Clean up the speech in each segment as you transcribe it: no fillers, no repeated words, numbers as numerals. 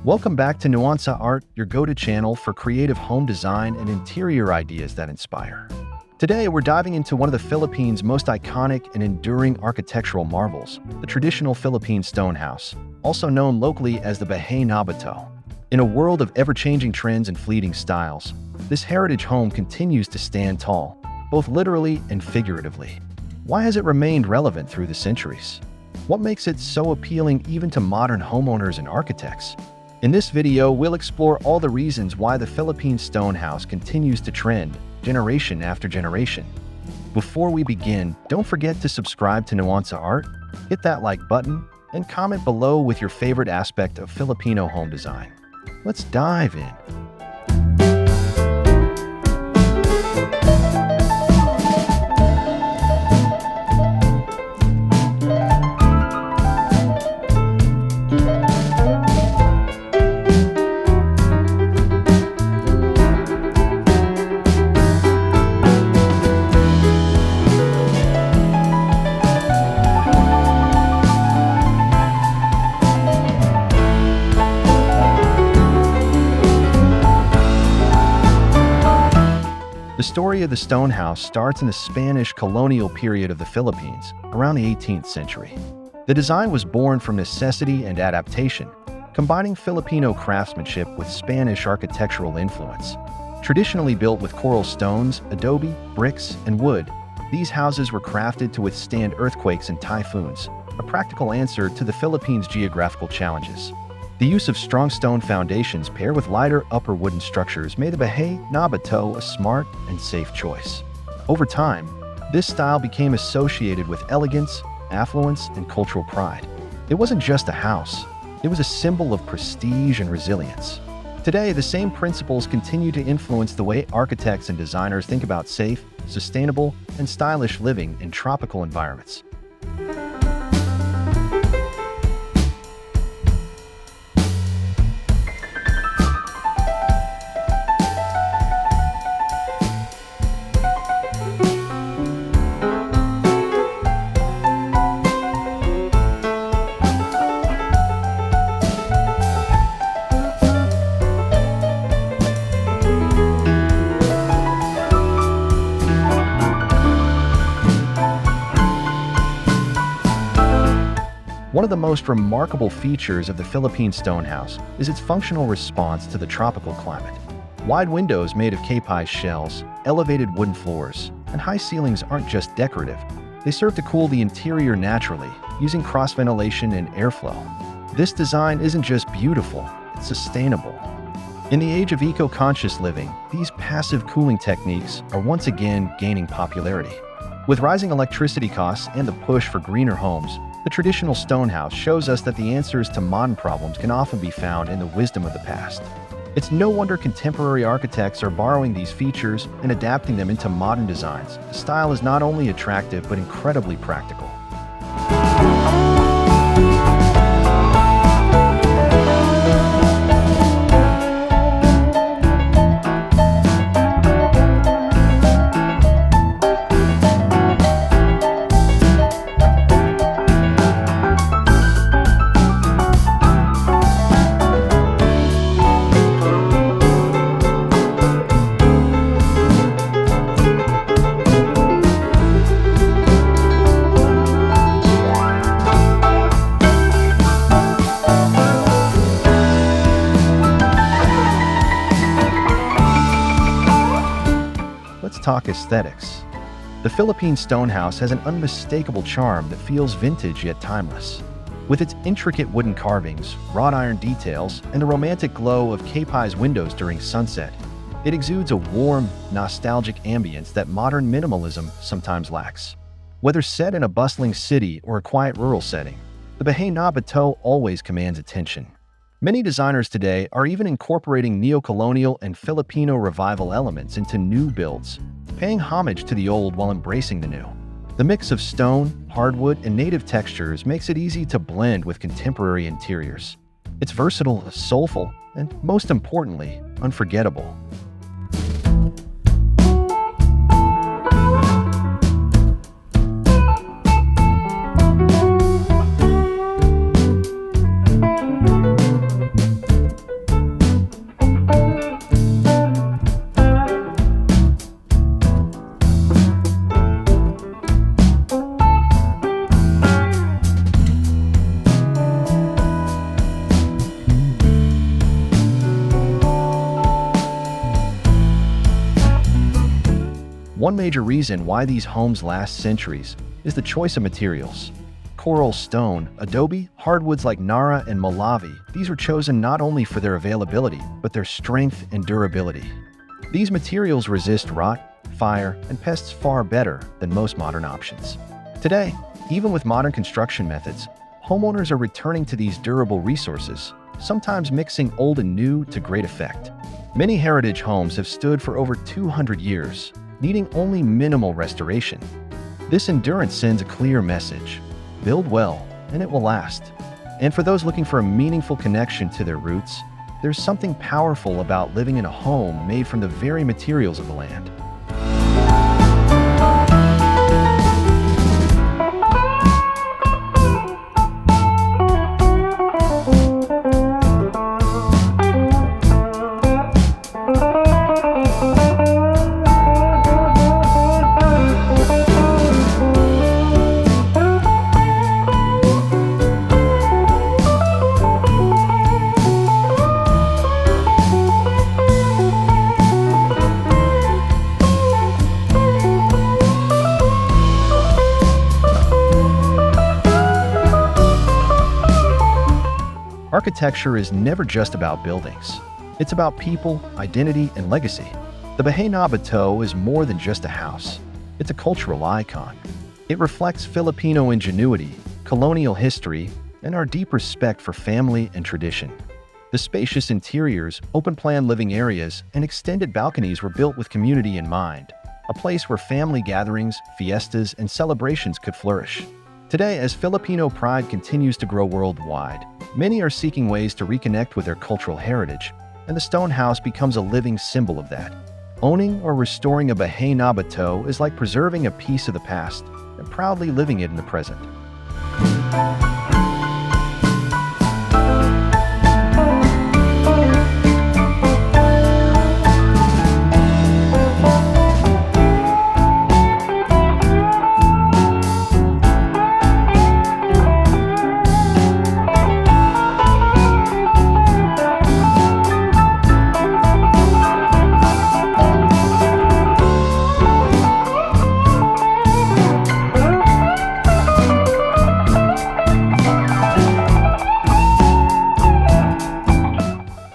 Welcome back to Nuansa Art, your go-to channel for creative home design and interior ideas that inspire. Today, we're diving into one of the Philippines' most iconic and enduring architectural marvels, the traditional Philippine stone house, also known locally as the bahay na bato. In a world of ever-changing trends and fleeting styles, this heritage home continues to stand tall, both literally and figuratively. Why has it remained relevant through the centuries? What makes it so appealing even to modern homeowners and architects? In this video, we'll explore all the reasons why the Philippine stone house continues to trend generation after generation. Before we begin, don't forget to subscribe to Nuansa Art, hit that like button, and comment below with your favorite aspect of Filipino home design. Let's dive in. The story of the stone house starts in the Spanish colonial period of the Philippines, around the 18th century. The design was born from necessity and adaptation, combining Filipino craftsmanship with Spanish architectural influence. Traditionally built with coral stones, adobe, bricks, and wood, these houses were crafted to withstand earthquakes and typhoons, a practical answer to the Philippines' geographical challenges. The use of strong stone foundations paired with lighter upper wooden structures made the bahay na bato a smart and safe choice. Over time, this style became associated with elegance, affluence, and cultural pride. It wasn't just a house, it was a symbol of prestige and resilience. Today, the same principles continue to influence the way architects and designers think about safe, sustainable, and stylish living in tropical environments. One of the most remarkable features of the Philippine stone house is its functional response to the tropical climate. Wide windows made of capiz shells, elevated wooden floors, and high ceilings aren't just decorative. They serve to cool the interior naturally, using cross-ventilation and airflow. This design isn't just beautiful, it's sustainable. In the age of eco-conscious living, these passive cooling techniques are once again gaining popularity. With rising electricity costs and the push for greener homes, the traditional stone house shows us that the answers to modern problems can often be found in the wisdom of the past. It's no wonder contemporary architects are borrowing these features and adapting them into modern designs. The style is not only attractive but incredibly practical. Let's talk aesthetics. The Philippine stone house has an unmistakable charm that feels vintage yet timeless. With its intricate wooden carvings, wrought iron details, and the romantic glow of capiz windows during sunset, it exudes a warm, nostalgic ambience that modern minimalism sometimes lacks. Whether set in a bustling city or a quiet rural setting, the bahay na bato always commands attention. Many designers today are even incorporating neo-colonial and Filipino revival elements into new builds, paying homage to the old while embracing the new. The mix of stone, hardwood, and native textures makes it easy to blend with contemporary interiors. It's versatile, soulful, and most importantly, unforgettable. One major reason why these homes last centuries is the choice of materials. Coral stone, adobe, hardwoods like Nara and Molavi, these are chosen not only for their availability, but their strength and durability. These materials resist rot, fire, and pests far better than most modern options. Today, even with modern construction methods, homeowners are returning to these durable resources, sometimes mixing old and new to great effect. Many heritage homes have stood for over 200 years, needing only minimal restoration. This endurance sends a clear message: build well, and it will last. And for those looking for a meaningful connection to their roots, there's something powerful about living in a home made from the very materials of the land. Architecture is never just about buildings. It's about people, identity, and legacy. The bahay na bato is more than just a house. It's a cultural icon. It reflects Filipino ingenuity, colonial history, and our deep respect for family and tradition. The spacious interiors, open-plan living areas, and extended balconies were built with community in mind, a place where family gatherings, fiestas, and celebrations could flourish. Today, as Filipino pride continues to grow worldwide, many are seeking ways to reconnect with their cultural heritage, and the stone house becomes a living symbol of that. Owning or restoring a bahay na bato is like preserving a piece of the past and proudly living it in the present.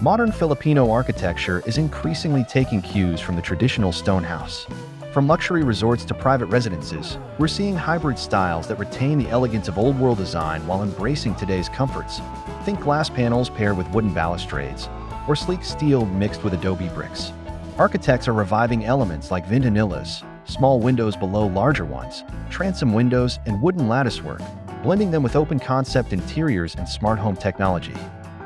Modern Filipino architecture is increasingly taking cues from the traditional stone house. From luxury resorts to private residences, we're seeing hybrid styles that retain the elegance of old-world design while embracing today's comforts. Think glass panels paired with wooden balustrades, or sleek steel mixed with adobe bricks. Architects are reviving elements like ventanelas, small windows below larger ones, transom windows, and wooden latticework, blending them with open-concept interiors and smart home technology.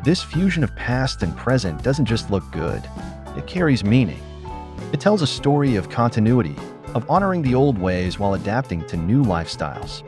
This fusion of past and present doesn't just look good, it carries meaning. It tells a story of continuity, of honoring the old ways while adapting to new lifestyles.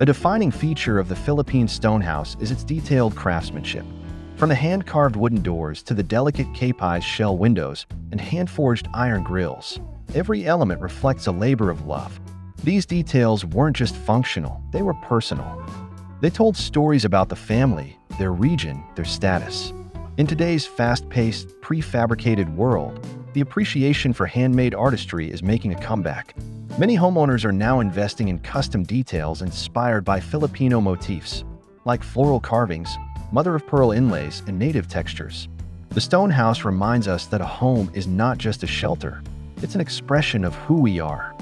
A defining feature of the Philippine stone house is its detailed craftsmanship. From the hand-carved wooden doors to the delicate capiz shell windows and hand-forged iron grills, every element reflects a labor of love. These details weren't just functional, they were personal. They told stories about the family, their region, their status. In today's fast-paced, prefabricated world, the appreciation for handmade artistry is making a comeback. Many homeowners are now investing in custom details inspired by Filipino motifs, like floral carvings, mother-of-pearl inlays, and native textures. The stone house reminds us that a home is not just a shelter, it's an expression of who we are.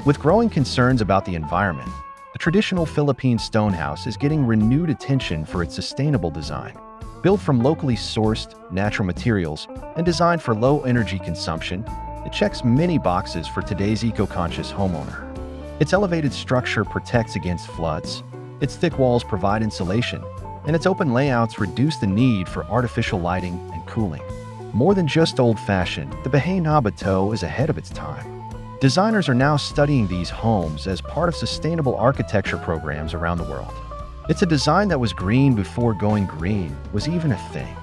With growing concerns about the environment, the traditional Philippine stone house is getting renewed attention for its sustainable design. Built from locally sourced, natural materials and designed for low energy consumption, it checks many boxes for today's eco-conscious homeowner. Its elevated structure protects against floods, its thick walls provide insulation, and its open layouts reduce the need for artificial lighting and cooling. More than just old-fashioned, the bahay na bato is ahead of its time. Designers are now studying these homes as part of sustainable architecture programs around the world. It's a design that was green before going green was even a thing.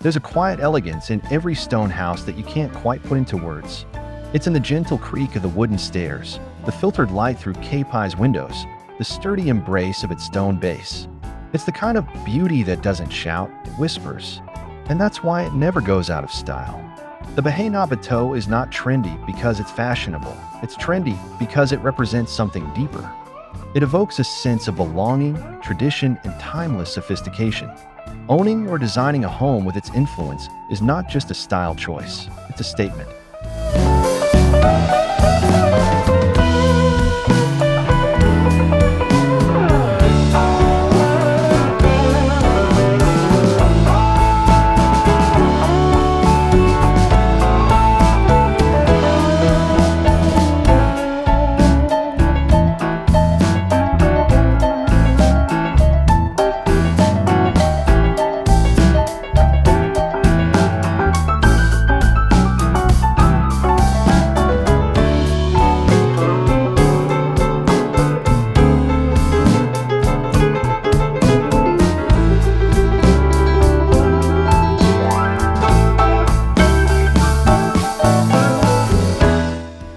There's a quiet elegance in every stone house that you can't quite put into words. It's in the gentle creak of the wooden stairs, the filtered light through capiz windows, the sturdy embrace of its stone base. It's the kind of beauty that doesn't shout, it whispers. And that's why it never goes out of style. The bahay na bato is not trendy because it's fashionable. It's trendy because it represents something deeper. It evokes a sense of belonging, tradition, and timeless sophistication. Owning or designing a home with its influence is not just a style choice, it's a statement.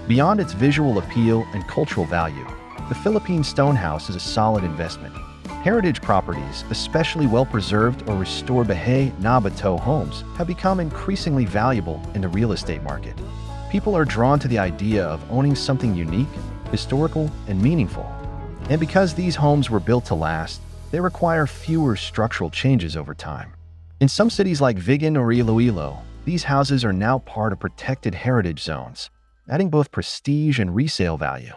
Beyond its visual appeal and cultural value, the Philippine stone house is a solid investment. Heritage properties, especially well-preserved or restored bahay na bato homes, have become increasingly valuable in the real estate market. People are drawn to the idea of owning something unique, historical, and meaningful. And because these homes were built to last, they require fewer structural changes over time. In some cities like Vigan or Iloilo, these houses are now part of protected heritage zones, adding both prestige and resale value.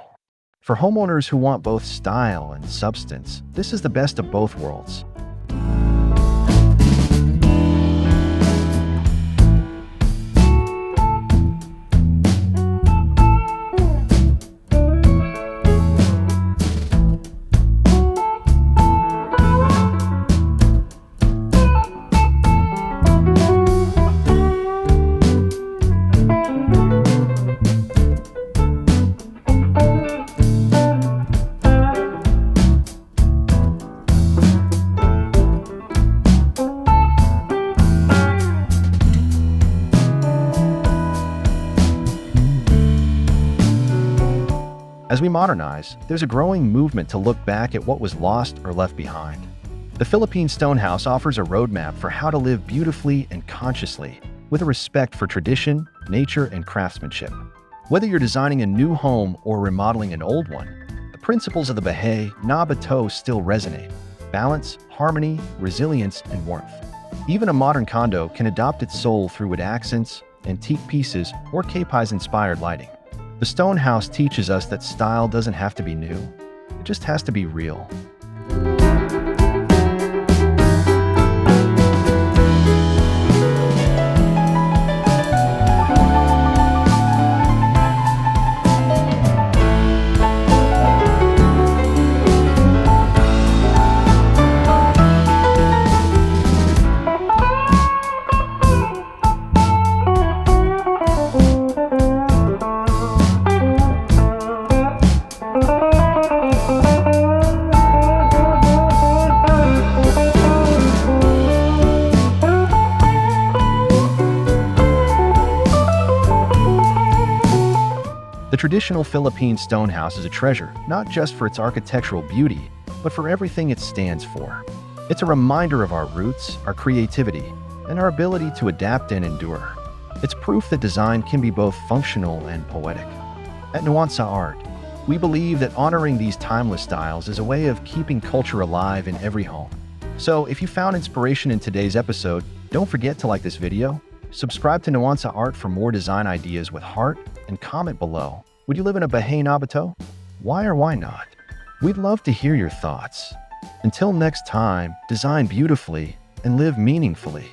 For homeowners who want both style and substance, this is the best of both worlds. As we modernize, there's a growing movement to look back at what was lost or left behind. The Philippine stone house offers a roadmap for how to live beautifully and consciously, with a respect for tradition, nature, and craftsmanship. Whether you're designing a new home or remodeling an old one, the principles of the bahay na bato still resonate: balance, harmony, resilience, and warmth. Even a modern condo can adopt its soul through wood accents, antique pieces, or capiz-inspired lighting. The stone house teaches us that style doesn't have to be new, it just has to be real. traditional Philippine stone house is a treasure, not just for its architectural beauty, but for everything it stands for. It's a reminder of our roots, our creativity, and our ability to adapt and endure. It's proof that design can be both functional and poetic. At Nuansa Art, we believe that honoring these timeless styles is a way of keeping culture alive in every home. So, if you found inspiration in today's episode, don't forget to like this video, subscribe to Nuansa Art for more design ideas with heart, and comment below. Would you live in a bahay na bato? Why or why not? We'd love to hear your thoughts. Until next time, design beautifully and live meaningfully.